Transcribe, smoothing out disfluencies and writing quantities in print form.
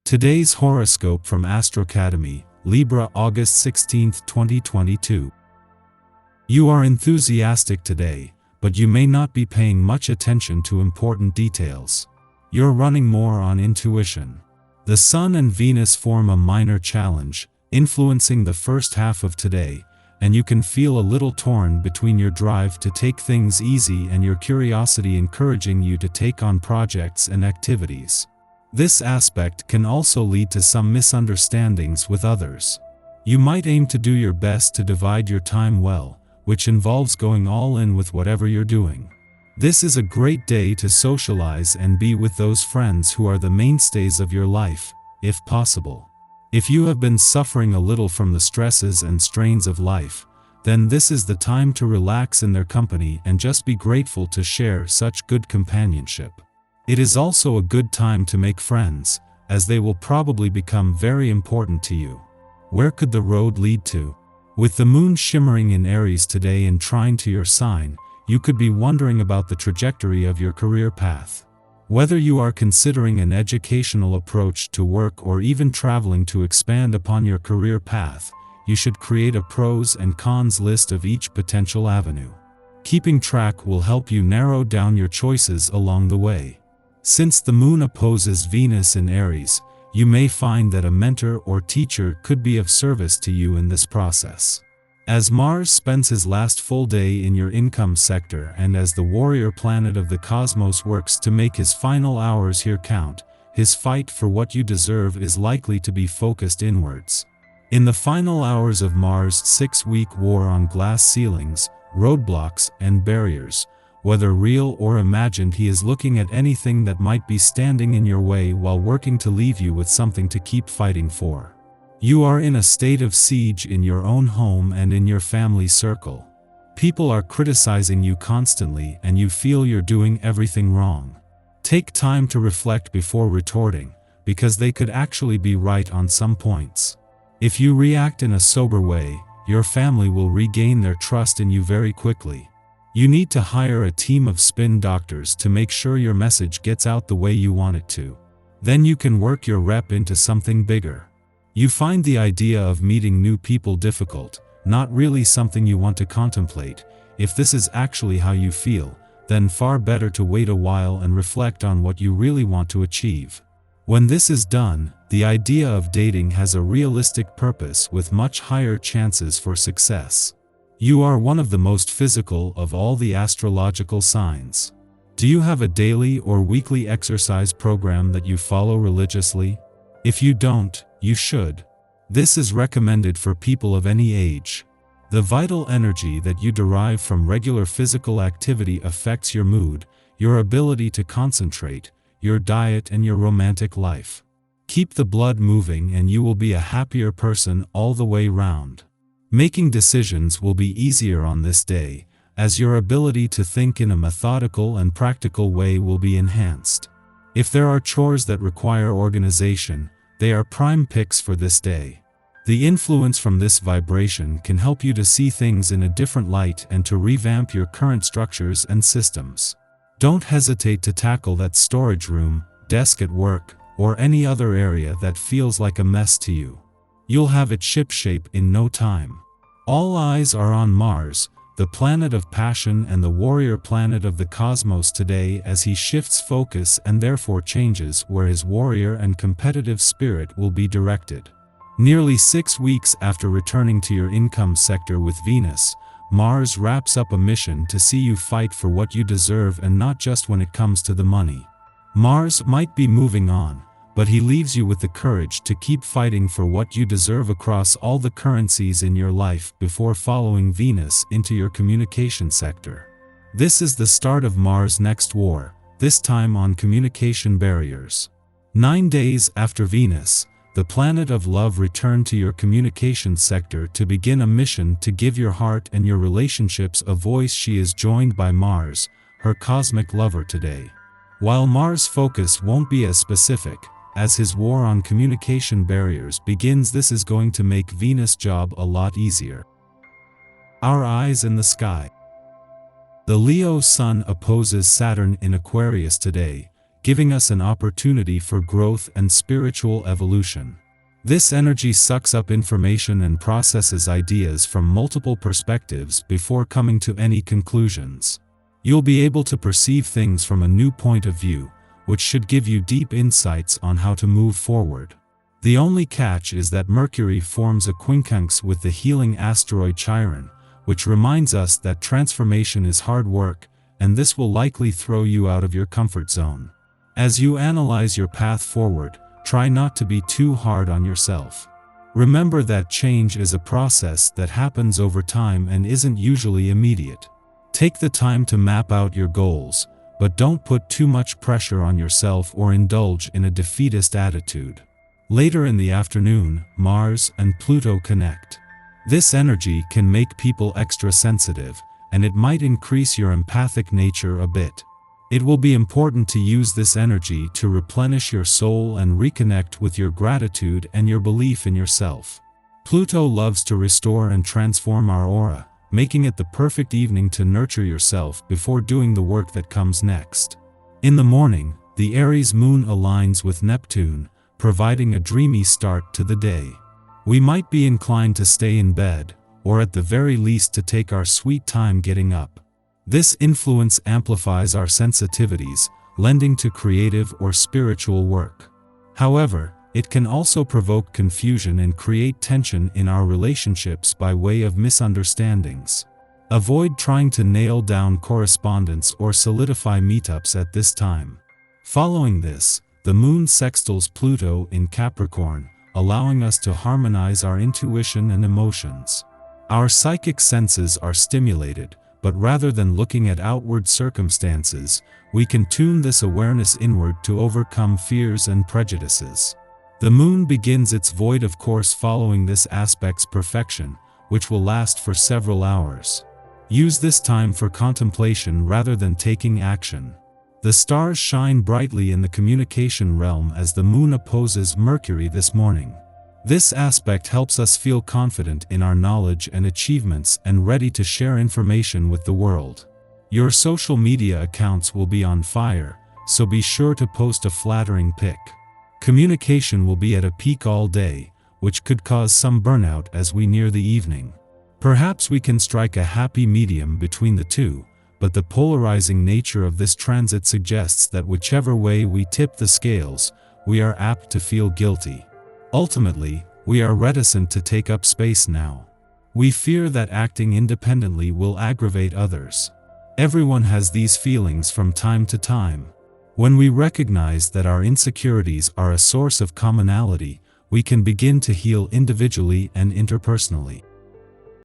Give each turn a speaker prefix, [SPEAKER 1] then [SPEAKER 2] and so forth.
[SPEAKER 1] Today's horoscope from Astrocademy, Libra August 16, 2022. You are enthusiastic today, but you may not be paying much attention to important details. You're running more on intuition. The Sun and Venus form a minor challenge, influencing the first half of today, and you can feel a little torn between your drive to take things easy and your curiosity encouraging you to take on projects and activities. This aspect can also lead to some misunderstandings with others. You might aim to do your best to divide your time well, which involves going all in with whatever you're doing. This is a great day to socialize and be with those friends who are the mainstays of your life, if possible. If you have been suffering a little from the stresses and strains of life, then this is the time to relax in their company and just be grateful to share such good companionship. It is also a good time to make friends, as they will probably become very important to you. Where could the road lead to? With the moon shimmering in Aries today and trine to your sign, you could be wondering about the trajectory of your career path. Whether you are considering an educational approach to work or even traveling to expand upon your career path, you should create a pros and cons list of each potential avenue. Keeping track will help you narrow down your choices along the way. Since the moon opposes Venus in Aries, you may find that a mentor or teacher could be of service to you in this process. As Mars spends his last full day in your income sector and as the warrior planet of the cosmos works to make his final hours here count, his fight for what you deserve is likely to be focused inwards. In the final hours of Mars' 6-week war on glass ceilings, roadblocks, and barriers, whether real or imagined, he is looking at anything that might be standing in your way while working to leave you with something to keep fighting for. You are in a state of siege in your own home and in your family circle. People are criticizing you constantly and you feel you're doing everything wrong. Take time to reflect before retorting, because they could actually be right on some points. If you react in a sober way, your family will regain their trust in you very quickly. You need to hire a team of spin doctors to make sure your message gets out the way you want it to. Then you can work your rep into something bigger. You find the idea of meeting new people difficult, not really something you want to contemplate. If this is actually how you feel, then far better to wait a while and reflect on what you really want to achieve. When this is done, the idea of dating has a realistic purpose with much higher chances for success. You are one of the most physical of all the astrological signs. Do you have a daily or weekly exercise program that you follow religiously? If you don't, you should. This is recommended for people of any age. The vital energy that you derive from regular physical activity affects your mood, your ability to concentrate, your diet, and your romantic life. Keep the blood moving and you will be a happier person all the way round. Making decisions will be easier on this day, as your ability to think in a methodical and practical way will be enhanced. If there are chores that require organization, they are prime picks for this day. The influence from this vibration can help you to see things in a different light and to revamp your current structures and systems. Don't hesitate to tackle that storage room, desk at work, or any other area that feels like a mess to you. You'll have it shipshape in no time. All eyes are on Mars, the planet of passion and the warrior planet of the cosmos today, as he shifts focus and therefore changes where his warrior and competitive spirit will be directed. Nearly 6 weeks after returning to your income sector with Venus, Mars wraps up a mission to see you fight for what you deserve, and not just when it comes to the money. Mars might be moving on, but he leaves you with the courage to keep fighting for what you deserve across all the currencies in your life before following Venus into your communication sector. This is the start of Mars' next war, this time on communication barriers. 9 days after Venus, the planet of love returned to your communication sector to begin a mission to give your heart and your relationships a voice. She is joined by Mars, her cosmic lover today. While Mars' focus won't be as specific, as his war on communication barriers begins, this is going to make Venus' job a lot easier. Our eyes in the sky. The Leo Sun opposes Saturn in Aquarius today, giving us an opportunity for growth and spiritual evolution. This energy sucks up information and processes ideas from multiple perspectives before coming to any conclusions. You'll be able to perceive things from a new point of view, which should give you deep insights on how to move forward. The only catch is that Mercury forms a quincunx with the healing asteroid Chiron, which reminds us that transformation is hard work, and this will likely throw you out of your comfort zone. As you analyze your path forward, try not to be too hard on yourself. Remember that change is a process that happens over time and isn't usually immediate. Take the time to map out your goals, but don't put too much pressure on yourself or indulge in a defeatist attitude. Later in the afternoon, Mars and Pluto connect. This energy can make people extra sensitive, and it might increase your empathic nature a bit. It will be important to use this energy to replenish your soul and reconnect with your gratitude and your belief in yourself. Pluto loves to restore and transform our aura, making it the perfect evening to nurture yourself before doing the work that comes next. In the morning, the Aries moon aligns with Neptune, providing a dreamy start to the day. We might be inclined to stay in bed, or at the very least to take our sweet time getting up. This influence amplifies our sensitivities, lending to creative or spiritual work. However, it can also provoke confusion and create tension in our relationships by way of misunderstandings. Avoid trying to nail down correspondence or solidify meetups at this time. Following this, the moon sextiles Pluto in Capricorn, allowing us to harmonize our intuition and emotions. Our psychic senses are stimulated, but rather than looking at outward circumstances, we can tune this awareness inward to overcome fears and prejudices. The moon begins its void of course following this aspect's perfection, which will last for several hours. Use this time for contemplation rather than taking action. The stars shine brightly in the communication realm as the moon opposes Mercury this morning. This aspect helps us feel confident in our knowledge and achievements and ready to share information with the world. Your social media accounts will be on fire, so be sure to post a flattering pic. Communication will be at a peak all day, which could cause some burnout as we near the evening. Perhaps we can strike a happy medium between the two, but the polarizing nature of this transit suggests that whichever way we tip the scales, we are apt to feel guilty. Ultimately, we are reticent to take up space now. We fear that acting independently will aggravate others. Everyone has these feelings from time to time. When we recognize that our insecurities are a source of commonality, we can begin to heal individually and interpersonally.